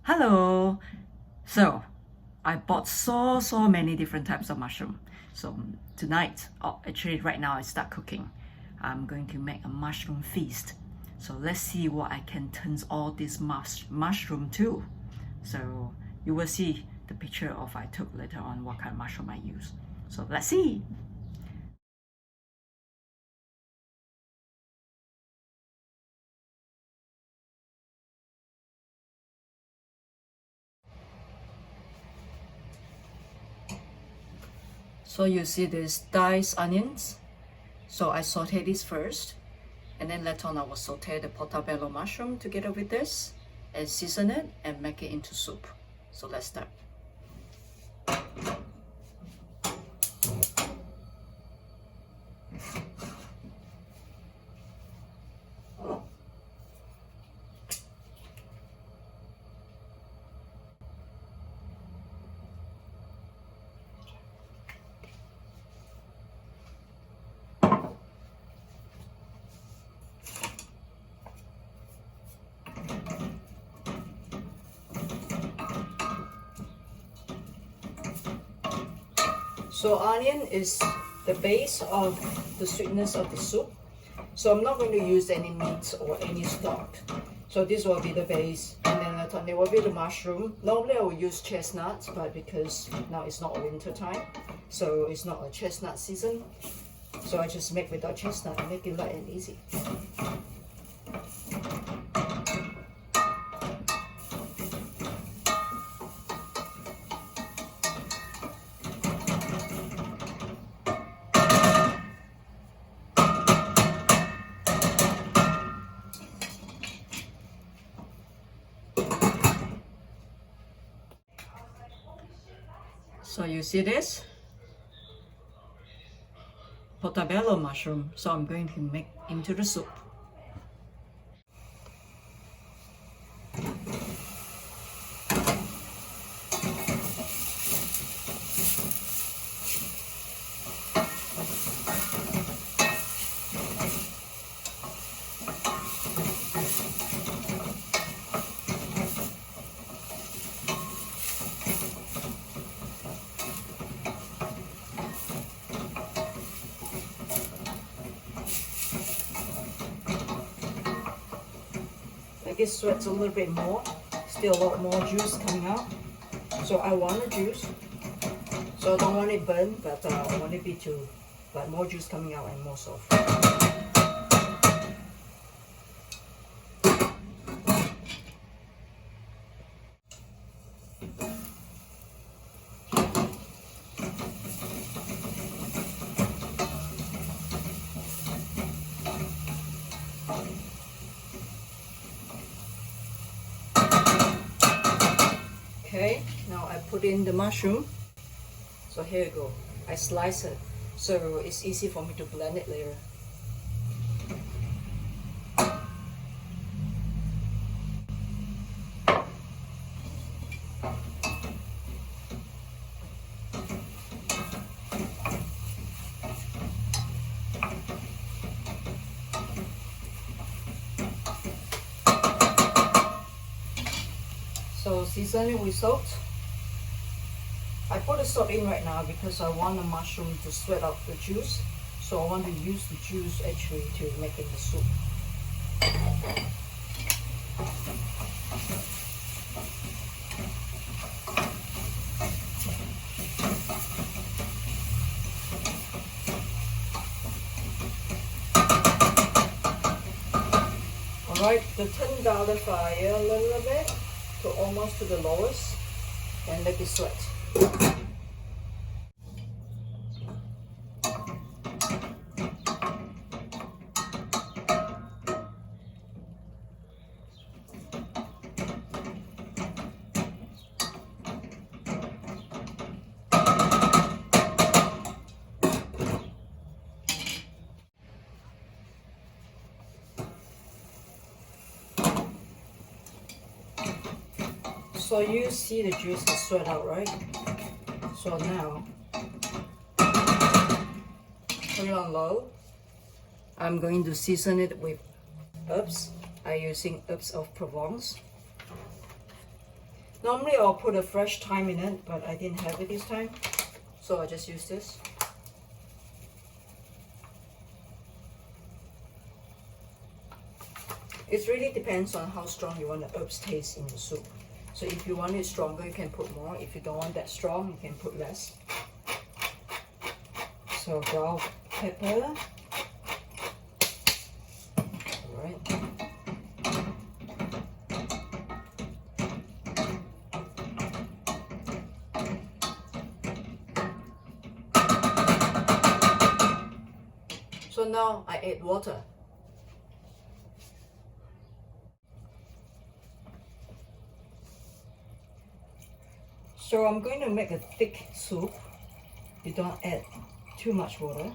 Hello. So I bought so many different types of mushroom. So tonight, actually right now I start cooking. I'm going to make a mushroom feast. So let's see what I can turn all this mushroom to. So you will see the picture of I took later on what kind of mushroom I use. So let's see. So you see these diced onions. So I saute this first, and then later on I will saute the portobello mushroom together with this and season it and make it into soup. So let's start. So onion is the base of the sweetness of the soup. So I'm not going to use any meat or any stock. So this will be the base, and then later on there will be the mushroom. Normally I would use chestnuts, but because now it's not winter time, so it's not a chestnut season. So I just make without chestnut and make it light and easy. So you see this? Portobello mushroom. So I'm going to make into the soup. It sweats a little bit more, still a lot more juice coming out. So I want the juice. So I don't want it burnt, but I want it but more juice coming out and more soft. Okay, now I put in the mushroom. So here you go. I slice it, so it's easy for me to blend it later. So seasoning with salt. I put the salt in right now because I want the mushroom to sweat out the juice. So I want to use the juice actually to make it the soup. Alright, turn down the fire a little bit to almost to the lowest and let it sweat. So you see the juice is sweat out, right? So now, put it on low. I'm going to season it with herbs. I'm using herbs of Provence. Normally I'll put a fresh thyme in it, but I didn't have it this time, so I just use this. It really depends on how strong you want the herbs taste in the soup. So if you want it stronger, you can put more. If you don't want that strong, you can put less. So ground pepper. Alright. So now I add water. So I'm going to make a thick soup. You don't add too much water.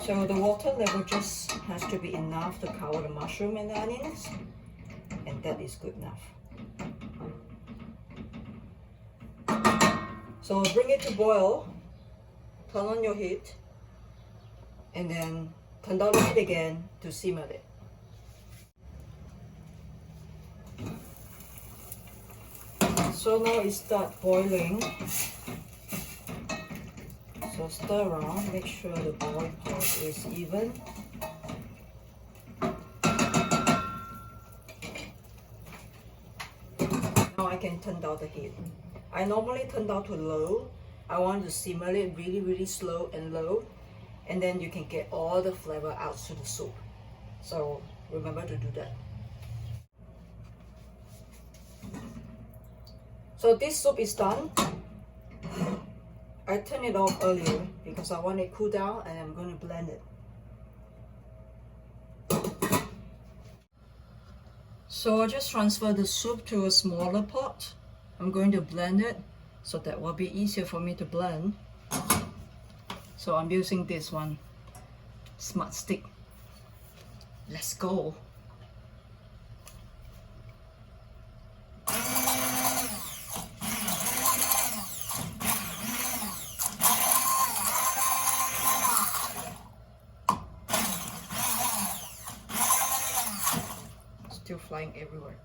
So the water level just has to be enough to cover the mushroom and the onions, and that is good enough. So bring it to boil, turn on your heat, and then turn down the heat again to simmer it. So now it starts boiling. So stir around, make sure the boil point is even. Now I can turn down the heat. I normally turn down to low. I want to simmer it really slow and low, and then you can get all the flavor out to the soup. So remember to do that. So this soup is done. I turned it off earlier because I want it to cool down, and I'm going to blend it. So I'll just transfer the soup to a smaller pot. I'm going to blend it so that will be easier for me to blend. So I'm using this one, Smart Stick. Let's go. Still flying everywhere.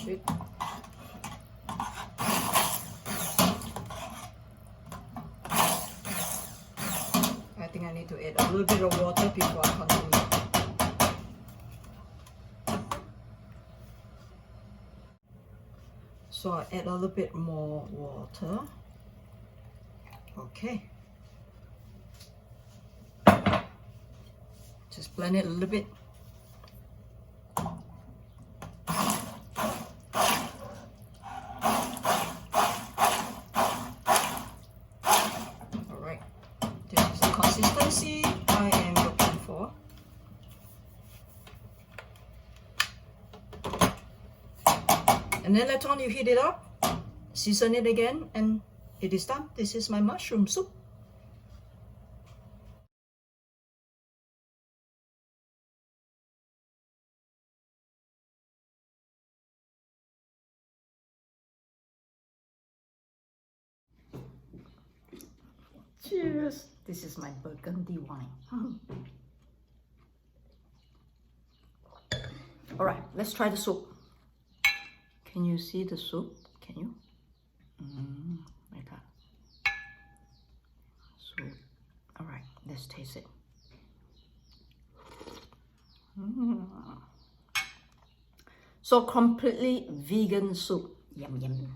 Shit. I think I need to add a little bit of water before I continue. So I add a little bit more water. Okay. Just blend it a little bit. Alright. This is the consistency I am looking for. And then later on you heat it up, season it again, and it is done. This is my mushroom soup. Cheers! This is my burgundy wine. Alright, let's try the soup. Can you see the soup? Can you? Like that. Soup. Alright, let's taste it. So completely vegan soup. Yum yum.